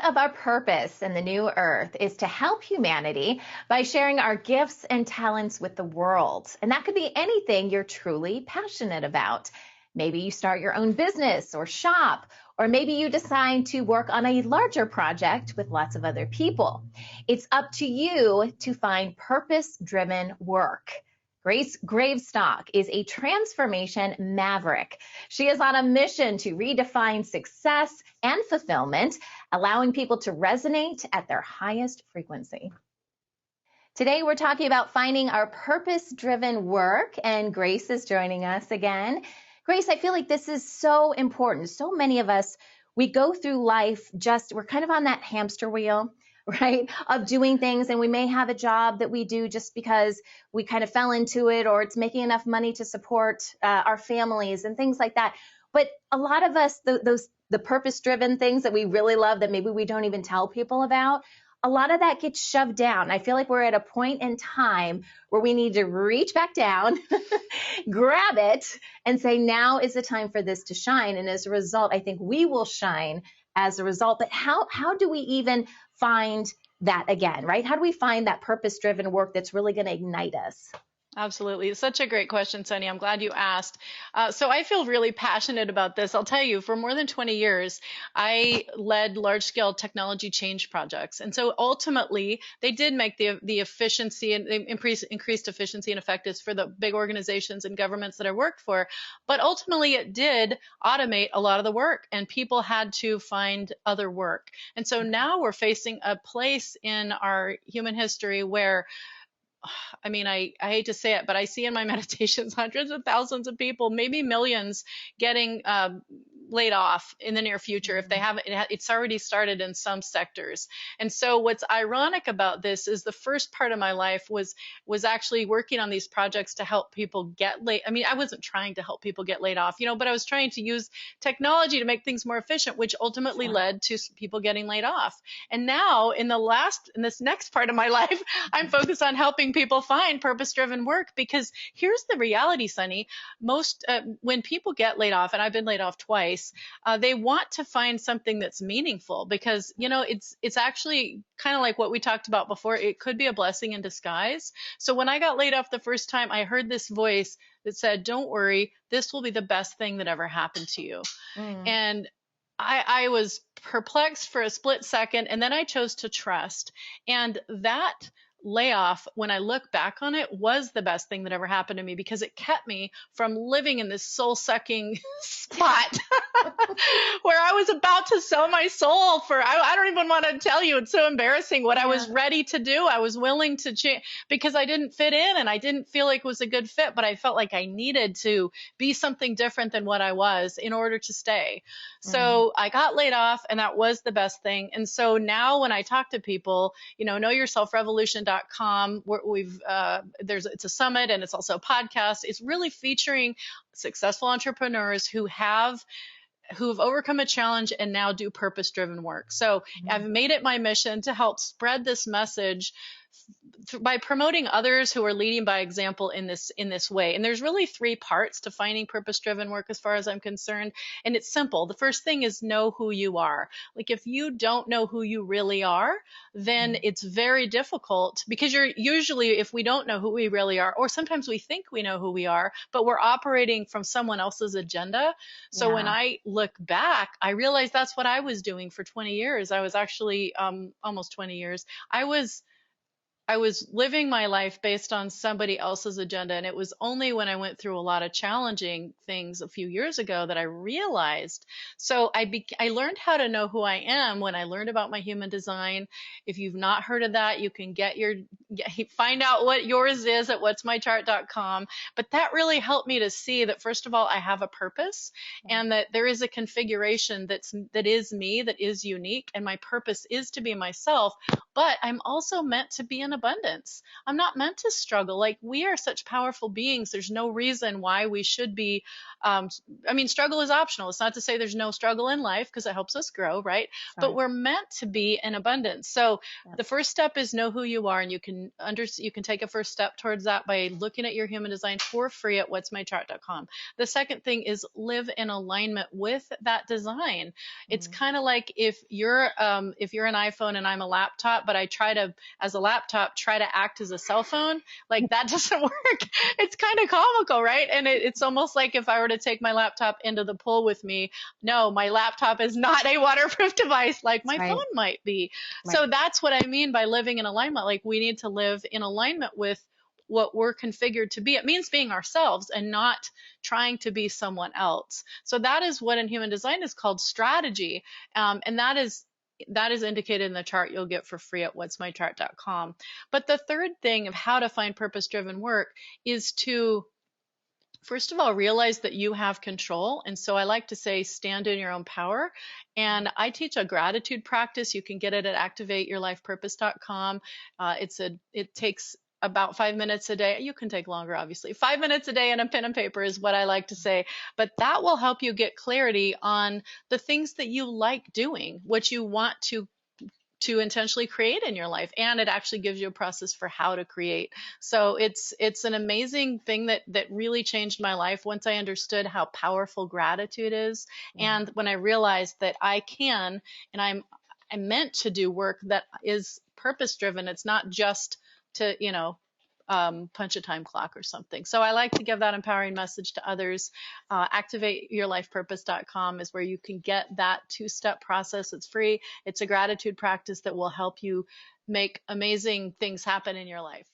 of our purpose in the new earth is to help humanity by sharing our gifts and talents with the world. And that could be anything you're truly passionate about. Maybe you start your own business or shop, or maybe you decide to work on a larger project with lots of other people. It's up to you to find purpose-driven work. Grace Gravestock is a transformation maverick. She is on a mission to redefine success and fulfillment, allowing people to resonate at their highest frequency. Today, we're talking about finding our purpose-driven work, and Grace is joining us again. Grace, I feel like this is so important. So many of us, we go through life we're kind of on that hamster wheel, right, of doing things, and we may have a job that we do just because we kind of fell into it, or it's making enough money to support our families and things like that. But a lot of us, the purpose-driven things that we really love that maybe we don't even tell people about, a lot of that gets shoved down. I feel like we're at a point in time where we need to reach back down, grab it, and say, now is the time for this to shine. And as a result, I think we will shine as a result. But how do we even find that again, right? How do we find that purpose-driven work that's really going to ignite us? Absolutely. It's such a great question, Sunny. I'm glad you asked. So I feel really passionate about this. I'll tell you, for more than 20 years, I led large-scale technology change projects. And so ultimately, they did make the efficiency and they increased efficiency and effectiveness for the big organizations and governments that I worked for. But ultimately, it did automate a lot of the work, and people had to find other work. And so now we're facing a place in our human history where I hate to say it, but I see in my meditations hundreds of thousands of people, maybe millions, getting laid off in the near future if they haven't. It's already started in some sectors. And so what's ironic about this is the first part of my life was actually working on these projects to help people get laid. I wasn't trying to help people get laid off, but I was trying to use technology to make things more efficient, which ultimately led to people getting laid off. And now in this next part of my life, I'm focused on helping people find purpose-driven work, because here's the reality, Sunny. When people get laid off, and I've been laid off twice, they want to find something that's meaningful, because it's actually kind of like what we talked about before. It could be a blessing in disguise. So when I got laid off the first time, I heard this voice that said, "Don't worry, this will be the best thing that ever happened to you." And I was perplexed for a split second, and then I chose to trust. And that layoff, when I look back on it, was the best thing that ever happened to me, because it kept me from living in this soul-sucking spot where I was about to sell my soul for, I don't even want to tell you, it's so embarrassing what I was ready to do. I was willing to change because I didn't fit in and I didn't feel like it was a good fit, but I felt like I needed to be something different than what I was in order to stay. So I got laid off, and that was the best thing. And so now when I talk to people, knowyourselfrevolution.com, it's a summit, and it's also a podcast. It's really featuring successful entrepreneurs who've overcome a challenge and now do purpose-driven work. So I've made it my mission to help spread this message by promoting others who are leading by example in this way. And there's really three parts to finding purpose-driven work as far as I'm concerned. And it's simple. The first thing is know who you are. Like, if you don't know who you really are, then it's very difficult, because if we don't know who we really are, or sometimes we think we know who we are, but we're operating from someone else's agenda. So when I look back, I realize that's what I was doing for 20 years. I was actually almost 20 years. I was living my life based on somebody else's agenda. And it was only when I went through a lot of challenging things a few years ago that I realized. So I learned how to know who I am when I learned about my human design. If you've not heard of that, you can find out what yours is at whatsmychart.com. But that really helped me to see that, first of all, I have a purpose, and that there is a configuration that is me, that is unique. And my purpose is to be myself, but I'm also meant to be in abundance. I'm not meant to struggle. Like, we are such powerful beings. There's no reason why we should be. Um, I mean, struggle is optional. It's not to say there's no struggle in life, because it helps us grow, right? But Right. we're meant to be in abundance. So Yep. the first step is know who you are, and you can take a first step towards that by looking at your human design for free at what'smychart.com. The second thing is live in alignment with that design. It's Mm. kind of like if you're an iPhone and I'm a laptop, but I try to, as a laptop, try to act as a cell phone. Like, that doesn't work. It's kind of comical, right? And it's almost like if I were to take my laptop into the pool with me. No, my laptop is not a waterproof device like That's my phone right. might be. Right. So that's what I mean by living in alignment. Like, we need to live in alignment with what we're configured to be. It means being ourselves and not trying to be someone else. So that is what in human design is called strategy. And that is indicated in the chart you'll get for free at what'smychart.com. But the third thing of how to find purpose driven work is to, first of all, realize that you have control. And so I like to say, stand in your own power. And I teach a gratitude practice. You can get it at activateyourlifepurpose.com. It takes about 5 minutes a day. You can take longer, obviously. 5 minutes a day and a pen and paper is what I like to say. But that will help you get clarity on the things that you like doing, what you want to intentionally create in your life, and it actually gives you a process for how to create. So it's an amazing thing that really changed my life once I understood how powerful gratitude is, Mm. and when I realized that I can, and I'm meant to do work that is purpose driven. It's not just to punch a time clock or something. So I like to give that empowering message to others. Activateyourlifepurpose.com is where you can get that 2-step process. It's free. It's a gratitude practice that will help you make amazing things happen in your life.